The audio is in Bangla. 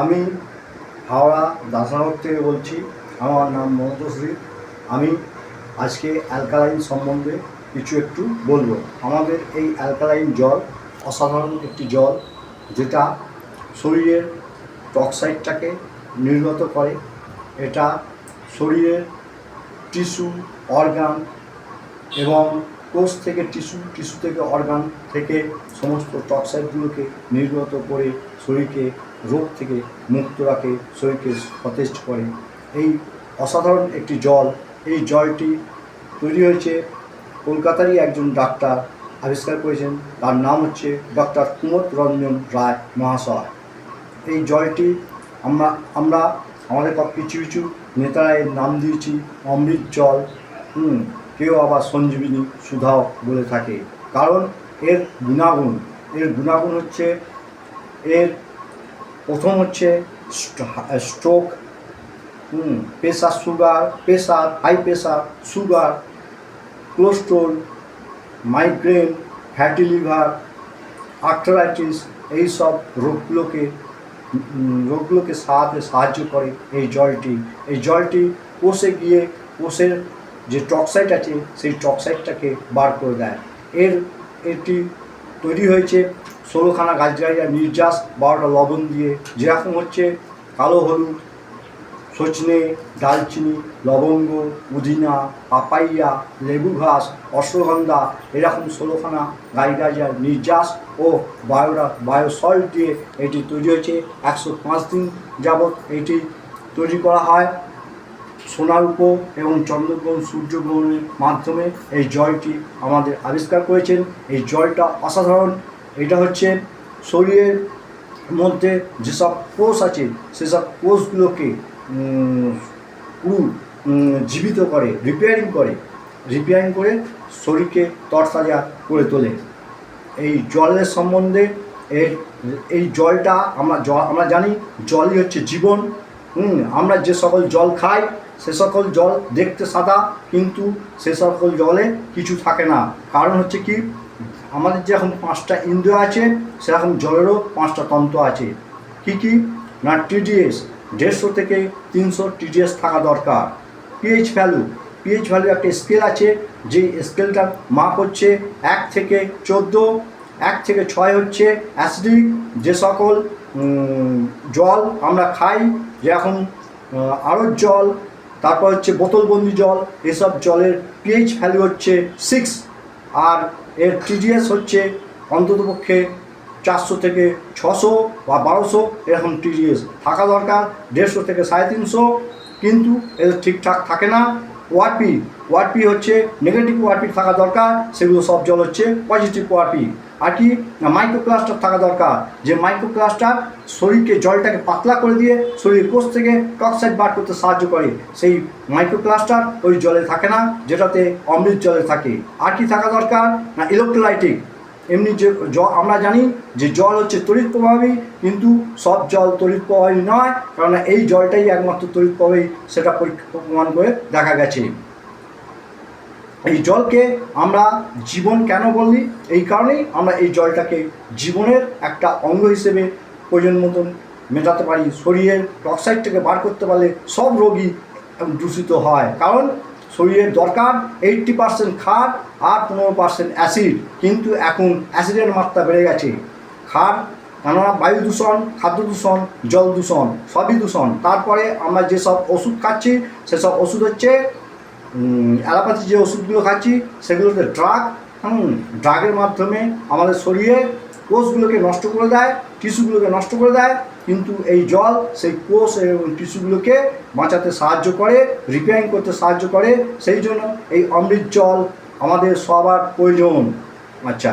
আমি হাওড়া দাসনগর থেকে বলছি। আমার নাম মমতশ্রী। আমি আজকে অ্যালকালাইন সম্বন্ধে কিছু একটু বলবো। আমাদের এই অ্যালকালাইন জল অসাধারণ একটি জল, যেটা শরীরের টক্সাইডটাকে নির্গত করে। এটা শরীরের টিস্যু, অর্গান এবং কোষ থেকে টিস্যু, টিস্যু থেকে অর্গান থেকে সমস্ত টক্সাইডগুলোকে নির্গত করে শরীরকে রোগ থেকে মুক্ত রাখে, শরীরকে সতেজ করে। এই অসাধারণ একটি জল, এই জলটি তৈরি হয়েছে কলকাতারই একজন ডাক্তার আবিষ্কার করেছেন। তার নাম হচ্ছে ডক্টর কুমোদ রঞ্জন রায় মহাশয়। এই জলটি আমরা আমাদের কিছু কিছু নেতারা এর নাম দিয়েছি অমৃত জল, কেউ আবার সঞ্জীবিনী সুধাও বলে থাকে। কারণ এর গুণাগুণ হচ্ছে, এর প্রথম হচ্ছে stroke, pressure, high pressure, sugar, cholesterol, migraine, fatty liver, arthritis, এইসব রোগগুলোকে সাহায্য করে এই জলটি কোষে গিয়ে কোষের যে টক্সাইড আছে সেই টক্সাইডটাকে বার করে দেয়। এটি তৈরি হয়েছে 16খানা গাছগাড়িয়া নির্যাস, 12টা লবণ দিয়ে। যেরকম হচ্ছে কালো হলুদ, সজনে, দালচিনি, লবঙ্গ, পুদিনা, পাপাইয়া, লেবু ঘাস, অশ্বগন্ধা, এরকম 16খানা গাছগাড়িয়া নির্যাস ও বায়োসল্ট দিয়ে এটি তৈরি হয়েছে। 105 দিন যাবৎ এটি তৈরি করা হয় সোনারূপো এবং চন্দ্রগ্রহণ, সূর্যগ্রহণের মাধ্যমে। এই জলটি আমাদের আবিষ্কার করেছেন। এই জলটা অসাধারণ। এটা হচ্ছে শরীরের মধ্যে যেসব কোষ আছে সেসব কোষগুলোকে পুরো জীবিত করে, রিপেয়ারিং করে শরীরকে তরতাজা করে তোলে। এই জলের সম্বন্ধে এই জলটা আমরা জানি জলই হচ্ছে জীবন। আমরা যে সকল জল খাই সে সকল জল দেখতে সাদা, কিন্তু সে সকল জলে কিছু থাকে না। কারণ হচ্ছে কি, আমাদের যেরকম 5টা ইন্দ্রিয় আছে সেরকম জলেরও 5টা তন্ত্র আছে। কি না, TDS 150 থেকে 300 TDS থাকা দরকার। পিএইচ ভ্যালু একটা স্কেল আছে, যে স্কেলটার মাপ হচ্ছে 1 থেকে 14। 1 থেকে 6 হচ্ছে অ্যাসিডিক। যে সকল জল আমরা খাই, যেরকম আড়ত জল, তারপর হচ্ছে বোতলবন্দি জল, এসব জলের পিএইচ ভ্যালু হচ্ছে 6। আর এর TDS হচ্ছে অন্ততপক্ষে 400 থেকে 600 বা 1200 এরকম TDS থাকা দরকার। 150 থেকে 350, কিন্তু এদের ঠিকঠাক থাকে না। ওআরপি হচ্ছে নেগেটিভ ওআরপি থাকা দরকার, সেগুলো সব জল হচ্ছে পজিটিভ ওআরপি। আর কি না, মাইক্রোক্লাস্টার থাকা দরকার, যে মাইক্রোক্লাস্টার শরীরকে, জলটাকে পাতলা করে দিয়ে শরীরের কোষ থেকে টক্সাইড বার করতে সাহায্য করে। সেই মাইক্রোক্লাস্টার ওই জলে থাকে না, যেটাতে অমৃত জলে থাকে। আর কি থাকা দরকার না, ইলেকট্রোলাইটিক। এমনি যে আমরা জানি যে জল হচ্ছে তড়িৎ প্রবাহী, কিন্তু সব জল তড়িৎ প্রবাহী নয়, কারণ এই জলটাই একমাত্র তড়িৎ প্রবাহী, সেটা প্রমাণ করে দেখা গেছে। এই জলকে আমরা জীবন কেন বলি, এই কারণেই আমরা এই জলটাকে জীবনের একটা অঙ্গ হিসেবে প্রয়োজন মতন মেটাতে পারি। শরীরের টক্সাইডটাকে বার করতে পারলে সব রোগই দূষিত হয়। কারণ শরীরের দরকার 80% ক্ষার আর 15% অ্যাসিড, কিন্তু এখন অ্যাসিডের মাত্রা বেড়ে গেছে। ক্ষার, কেননা বায়ু দূষণ, খাদ্য দূষণ, জল দূষণ, সবই দূষণ। তারপরে আমরা যেসব ওষুধ খাচ্ছি সেসব ওষুধ হচ্ছে অ্যালোপ্যাথি, যে ওষুধগুলো খাচ্ছি সেগুলোতে ড্রাগের মাধ্যমে আমাদের শরীরে কোষগুলোকে নষ্ট করে দেয়, টিস্যুগুলোকে নষ্ট করে দেয়। কিন্তু এই জল সেই কোষ এবং টিস্যুগুলোকে বাঁচাতে সাহায্য করে, রিপেয়ারিং করতে সাহায্য করে। সেই জন্য এই অমৃত জল আমাদের সবার প্রয়োজন। আচ্ছা।